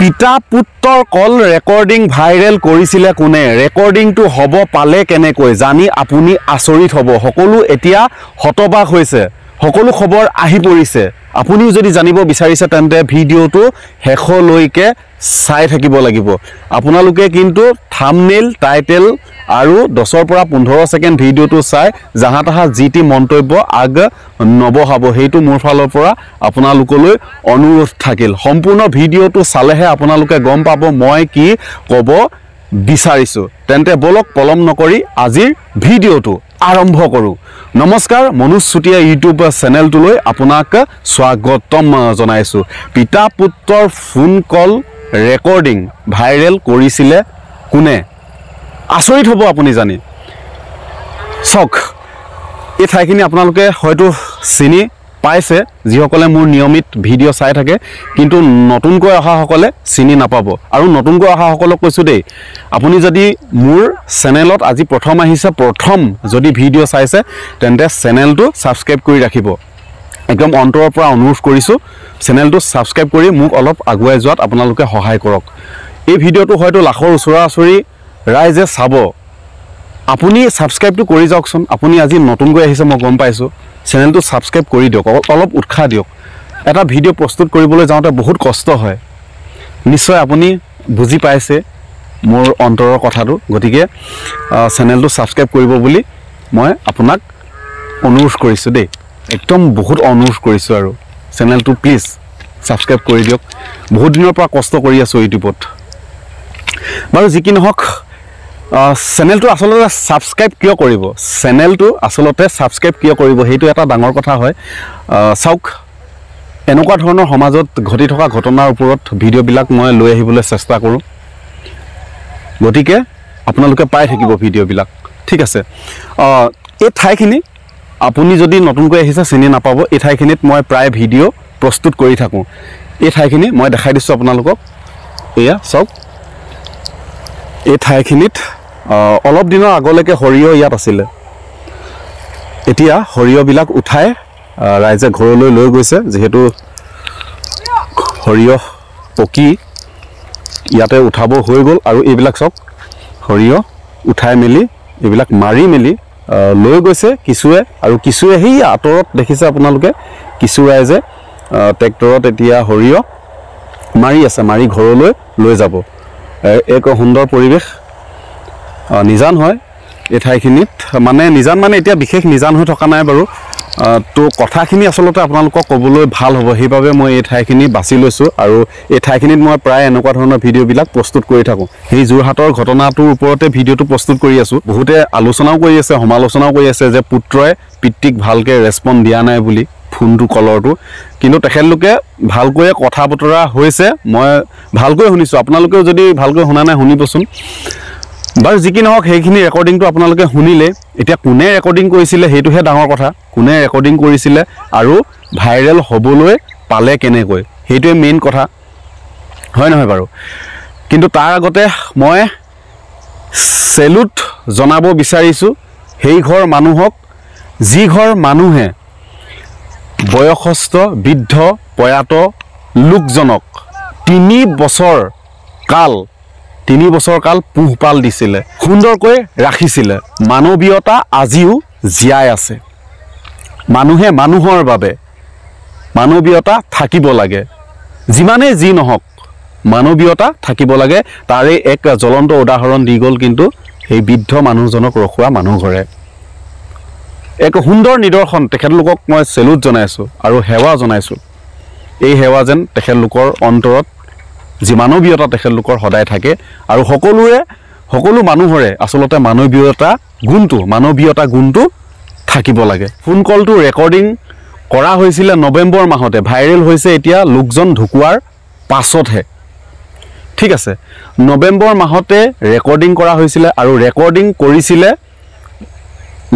পিতা পুত্ৰৰ কল recording viral কৰিছিলে কোনে ৰেকৰ্ডিংটো হ'ব পালে কেনেকৈ জানি আপুনি আচৰিত হ'ব সকলো এতিয়া হতবাক হৈছে সকলো খবৰ আহি পৰিছে আপুনিও যদি জানিব বিচাৰিছে তেন্তে ভিডিওটো হেখলৈকে চাই থাকিব লাগিব আপোনালোকে কিন্তু থাম্বনেইল টাইটেল আৰু 10 পৰা 15 সেকেন্ড ভিডিওটো চাই জাহা তাহা জিটি মন্তব্য আগ নবহাব হেতু মোৰ ফালৰ পৰা আপোনালোকলৈ অনুৰোধ থাকিল সম্পূৰ্ণ ভিডিওটো চালেহে আপোনালোকে গম পাব মই কি ক'ব বিচাৰিছো তেন্তে বলক পলম নকৰি আজিৰ ভিডিওটো আৰম্ভ কৰো নমস্কাৰ মনোজ চুটিয়া ইউটিউব চেনেলটোলৈ আপোনাক স্বাগতম জনাইছো পিতা পুত্ৰৰ ফোন কল ৰেকৰ্ডিং ভাইৰেল কৰিছিলে কোনে আচৰিত হ'ব আপুনি জানি সক এই ঠাইখিনি আপোনালোকে হয়তো চিনি পাইছে যিসকলে মোৰ নিয়মিত ভিডিও চাই থাকে কিন্তু নতুনকৈ অহা সকলে চিনি নাপাব আৰু নতুনকৈ অহা সকলক কৈছো দেই আপুনি যদি মোৰ চেনেলত আজি প্ৰথম আহিছে প্ৰথম যদি ভিডিও চাইছে তেন্তে চেনেলটো সাবস্ক্ৰাইব কৰি ৰাখিব একদম অন্তৰৰ পৰা অনুৰোধ কৰিছো চেনেলটো সাবস্ক্ৰাইব কৰি মোক অলপ আগুৱাই যোৱাত আপোনালোকে সহায় কৰক এই ভিডিওটো হয়তো লাখৰ ওচৰা-ওচৰি ৰাইজে চাব আপুনি সাবস্ক্ৰাইবটো কৰি যাওকচোন আপুনি আজি নতুনকৈ আহিছে মই গম পাইছো চেনেলটো সাবস্ক্ৰাইব কৰি দিয়ক অলপ উৎসাহ দিয়ক এটা ভিডিও প্ৰস্তুত কৰিবলৈ যাওঁতে বহুত কষ্ট হয় নিশ্চয় আপুনি বুজি পাইছে মোৰ অন্তৰৰ কথাটো গতিকে চেনেলটো সাবস্ক্ৰাইব কৰিব বুলি মই আপোনাক অনুৰোধ কৰিছো দেই একদম বহুত অনুৰোধ কৰিছো আৰু চেনেলটো প্লিজ সাবস্ক্ৰাইব কৰি দিয়ক বহুত দিনৰ পৰা কষ্ট কৰি আছো ইউটিউবত বাৰু যি কি নহওক চেনেলটো আসলতে সাবস্ক্ৰাইব কিয় কৰিব চেনেলটো আসলতে সাবস্ক্ৰাইব কিয় কৰিব হেতু এটা ডাঙৰ কথা হয় চাওক এনেকুৱা ধৰণৰ সমাজত ঘটি থকা ঘটনাৰ ওপৰত ভিডিওবিলাক মই লৈ আহিবলৈ চেষ্টা কৰোঁ গতিকে আপোনালোকে পাই থাকিব ভিডিওবিলাক ঠিক আছে এই ঠাইখিনি আপুনি যদি নতুনকৈ আহিছে চিনি নাপাব এই ঠাইখিনিত মই প্ৰায় ভিডিও প্ৰস্তুত কৰি থাকোঁ এই ঠাইখিনি মই দেখাই দিছোঁ আপোনালোকক এয়া চাওক এই ঠাইখিনিত অলপ দিনৰ আগলৈকে সৰিয়হ ইয়াত আছিলে এতিয়া সৰিয়হবিলাক উঠাই ৰাইজে ঘৰলৈ লৈ গৈছে যেহেতু সৰিয়হ পকি ইয়াতে উঠাব হৈ গ'ল আৰু এইবিলাক চক সৰিয়হ উঠাই মেলি এইবিলাক মাৰি মেলি লৈ গৈছে কিছুৱে আৰু কিছুৱে সেই আঁতৰত দেখিছে আপোনালোকে কিছু ৰাইজে ট্ৰেক্টৰত এতিয়া সৰিয়হ মাৰি আছে মাৰি ঘৰলৈ লৈ যাব এক সুন্দৰ পৰিৱেশ নিজান হয় এই ঠাইখিনিত মানে নিজান মানে এতিয়া বিশেষ নিজান হৈ থকা নাই বাৰু তো কথাখিনি আসলতে আপোনালোকক ক'বলৈ ভাল হ'ব সেইবাবে মই এই ঠাইখিনি বাছি লৈছোঁ আৰু এই ঠাইখিনিত মই প্ৰায় এনেকুৱা ধৰণৰ ভিডিওবিলাক প্ৰস্তুত কৰি থাকোঁ সেই যোৰহাটৰ ঘটনাটোৰ ওপৰতে ভিডিওটো প্ৰস্তুত কৰি আছোঁ বহুতে আলোচনাও কৰি আছে সমালোচনাও কৰি আছে যে পুত্ৰই পিতৃক ভালকৈ ৰেছপন্স দিয়া নাই বুলি ফোনটো কলৰটো কিন্তু তেখেতলোকে ভালকৈ কথা বতৰা হৈছে মই ভালকৈ শুনিছোঁ আপোনালোকেও যদি ভালকৈ শুনা নাই শুনিবচোন বাৰু যি কি নহওক সেইখিনি ৰেকৰ্ডিংটো আপোনালোকে শুনিলে এতিয়া কোনে ৰেকৰ্ডিং কৰিছিলে সেইটোহে ডাঙৰ কথা কোনে ৰেকৰ্ডিং কৰিছিলে আৰু ভাইৰেল হ'বলৈ পালে কেনেকৈ সেইটোৱে মেইন কথা হয় নহয় বাৰু কিন্তু তাৰ আগতে মই চেলুট জনাব বিচাৰিছোঁ সেই ঘৰ মানুহক যি ঘৰ মানুহে বয়সস্থ বৃদ্ধ প্ৰয়াত লোকজনক 3 বছৰ কাল পোহপাল দিছিলে সুন্দৰকৈ ৰাখিছিলে মানৱীয়তা আজিও জীয়াই আছে মানুহে মানুহৰ বাবে মানৱীয়তা থাকিব লাগে যিমানে যি নহওক মানৱীয়তা থাকিব লাগে তাৰে এক জ্বলন্ত উদাহৰণ দি গ'ল কিন্তু সেই বৃদ্ধ মানুহজনক ৰখোৱা মানুহ ঘৰে এক সুন্দৰ নিদৰ্শন তেখেতলোকক মই চেলুট জনাইছোঁ আৰু সেৱা জনাইছোঁ এই সেৱা যেন তেখেতলোকৰ অন্তৰত যি মানৱীয়তা তেখেতলোকৰ সদায় থাকে আৰু সকলো মানুহৰে আসলতে মানৱীয়তা গুণটো থাকিব লাগে ফোন কলটো ৰেকৰ্ডিং কৰা হৈছিল নৱেম্বৰ মাহতে ভাইৰেল হৈছে এতিয়া লোকজন ঢুকুৱাৰ পাছতহে ঠিক আছে নৱেম্বৰ মাহতে ৰেকৰ্ডিং কৰা হৈছিল আৰু ৰেকৰ্ডিং কৰিছিলে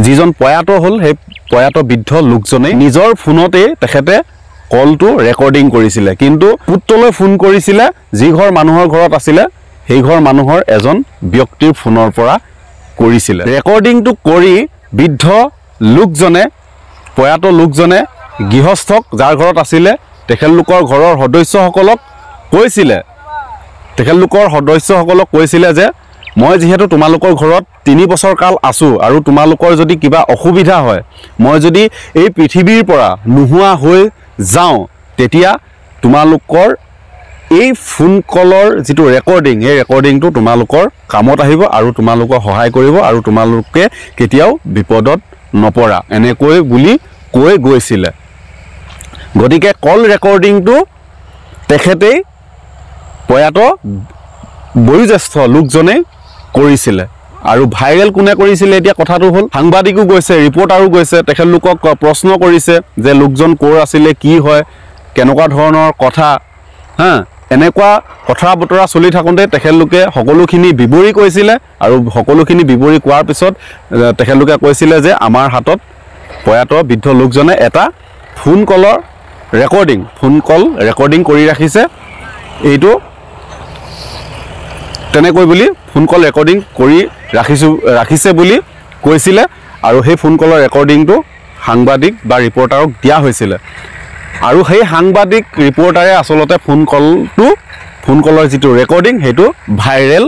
যিজন প্ৰয়াত হ'ল সেই প্ৰয়াত বৃদ্ধ লোকজনে নিজৰ ফোনতে তেখেতে কলটো ৰেকৰ্ডিং কৰিছিলে কিন্তু পুত্ৰলৈ ফোন কৰিছিলে যি ঘৰ মানুহৰ ঘৰত আছিলে সেই ঘৰ মানুহৰ এজন ব্যক্তিৰ ফোনৰ পৰা কৰিছিলে ৰেকৰ্ডিংটো কৰি বৃদ্ধ লোকজনে প্ৰয়াত লোকজনে গৃহস্থক যাৰ ঘৰত আছিলে তেখেতলোকৰ ঘৰৰ সদস্যসকলক কৈছিলে তেখেতলোকৰ সদস্যসকলক কৈছিলে যে মই যিহেতু তোমালোকৰ ঘৰত 3 বছৰ কাল আছোঁ আৰু তোমালোকৰ যদি কিবা অসুবিধা হয় মই যদি এই পৃথিৱীৰ পৰা নোহোৱা হৈ যাওঁ তেতিয়া তোমালোকৰ এই ফোন কলৰ যিটো ৰেকৰ্ডিং এই ৰেকৰ্ডিংটো তোমালোকৰ কামত আহিব আৰু তোমালোকক সহায় কৰিব আৰু তোমালোকে কেতিয়াও বিপদত নপৰা এনেকৈ বুলি কৈ গৈছিলে গতিকে কল ৰেকৰ্ডিংটো তেখেতেই প্ৰয়াত বয়োজ্যেষ্ঠ লোকজনে কৰিছিলে আৰু ভাইৰেল কোনে কৰিছিলে এতিয়া কথাটো হ'ল সাংবাদিকো গৈছে ৰিপৰ্টাৰো গৈছে তেখেতলোকক প্ৰশ্ন কৰিছে যে লোকজন ক'ৰ আছিলে কি হয় কেনেকুৱা ধৰণৰ কথা হা এনেকুৱা কথা বতৰা চলি থাকোঁতে তেখেতলোকে সকলোখিনি বিৱৰি কৈছিলে আৰু সকলোখিনি বিৱৰি কোৱাৰ পিছত তেখেতলোকে কৈছিলে যে আমাৰ হাতত প্ৰয়াত বৃদ্ধ লোকজনে এটা ফোন কলৰ ফোন কল ৰেকৰ্ডিং কৰি ৰাখিছে এইটো তেনেকৈ বুলি ফোন কল ৰেকৰ্ডিং কৰি ৰাখিছে বুলি কৈছিলে আৰু সেই ফোন কলৰ ৰেকৰ্ডিংটো সাংবাদিক বা ৰিপৰ্টাৰক দিয়া হৈছিলে আৰু সেই সাংবাদিক ৰিপৰ্টাৰে আসলতে ফোন কলৰ যিটো ৰেকৰ্ডিং সেইটো ভাইৰেল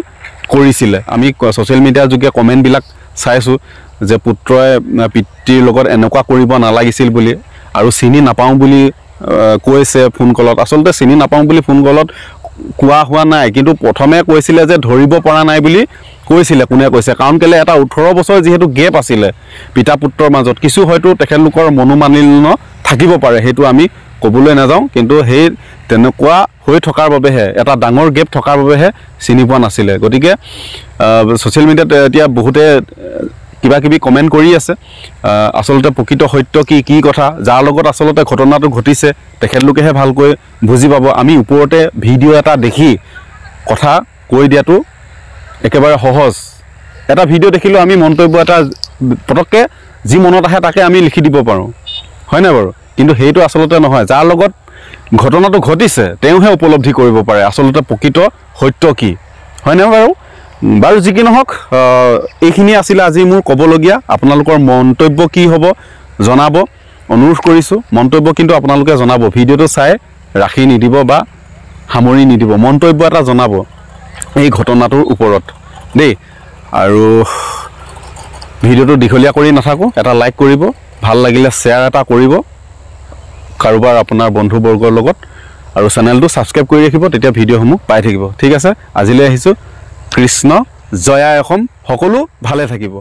কৰিছিলে আমি ছ'চিয়েল মিডিয়াৰ যোগে কমেণ্টবিলাক চাইছোঁ যে পুত্ৰই পিতৃৰ লগত এনেকুৱা কৰিব নালাগিছিল বুলি আৰু চিনি নাপাওঁ বুলি কৈছে ফোন কলত আসলতে চিনি নাপাওঁ বুলি ফোন কলত কোৱা হোৱা নাই কিন্তু প্ৰথমে কৈছিলে যে ধৰিব পৰা নাই বুলি কৈছিলে কোনে কৈছে কাৰণ কেলে এটা 18 বছৰ যেহেতু গেপ আছিলে পিতা পুত্ৰৰ মাজত কিছু হয়তো তেখেতলোকৰ মনোমালিন্য থাকিব পাৰে সেইটো আমি ক'বলৈ নাযাওঁ কিন্তু সেই তেনেকুৱা হৈ থকাৰ বাবেহে এটা ডাঙৰ গেপ থকাৰ বাবেহে চিনি পোৱা নাছিলে গতিকে ছ'চিয়েল মিডিয়াত এতিয়া বহুতে কিবা কিবি কমেণ্ট কৰি আছে আসলতে প্ৰকৃত সত্য কি কথা যাৰ লগত আসলতে ঘটনাটো ঘটিছে তেখেতলোকেহে ভালকৈ বুজি পাব আমি ওপৰতে ভিডিঅ' এটা দেখি কথা কৈ দিয়াটো একেবাৰে সহজ এটা ভিডিঅ' দেখিলেও আমি মন্তব্য এটা পটককৈ যি মনত আহে তাকে আমি লিখি দিব পাৰোঁ হয় নাই বাৰু কিন্তু সেইটো আসলতে নহয় যাৰ লগত ঘটনাটো ঘটিছে তেওঁহে উপলব্ধি কৰিব পাৰে আসলতে প্ৰকৃত সত্য কি হয় নাই বাৰু যি কি নহওক এইখিনি আছিল আজি মোৰ ক'বলগীয়া আপোনালোকৰ মন্তব্য কি হ'ব জনাব অনুৰোধ কৰিছোঁ মন্তব্য কিন্তু আপোনালোকে জনাব ভিডিঅ'টো চাই ৰাখি নিদিব বা সামৰি নিদিব মন্তব্য এটা জনাব এই ঘটনাটোৰ ওপৰত দেই আৰু ভিডিঅ'টো দীঘলীয়া কৰি নাথাকোঁ এটা লাইক কৰিব ভাল লাগিলে শ্বেয়াৰ এটা কৰিব কাৰোবাৰ আপোনাৰ বন্ধুবৰ্গৰ লগত আৰু চেনেলটো ছাবস্ক্ৰাইব কৰি ৰাখিব তেতিয়া ভিডিঅ'সমূহ পাই থাকিব ঠিক আছে আজিলৈ আহিছোঁ কৃষ্ণ জয় আই অসম সকলো ভালে থাকিব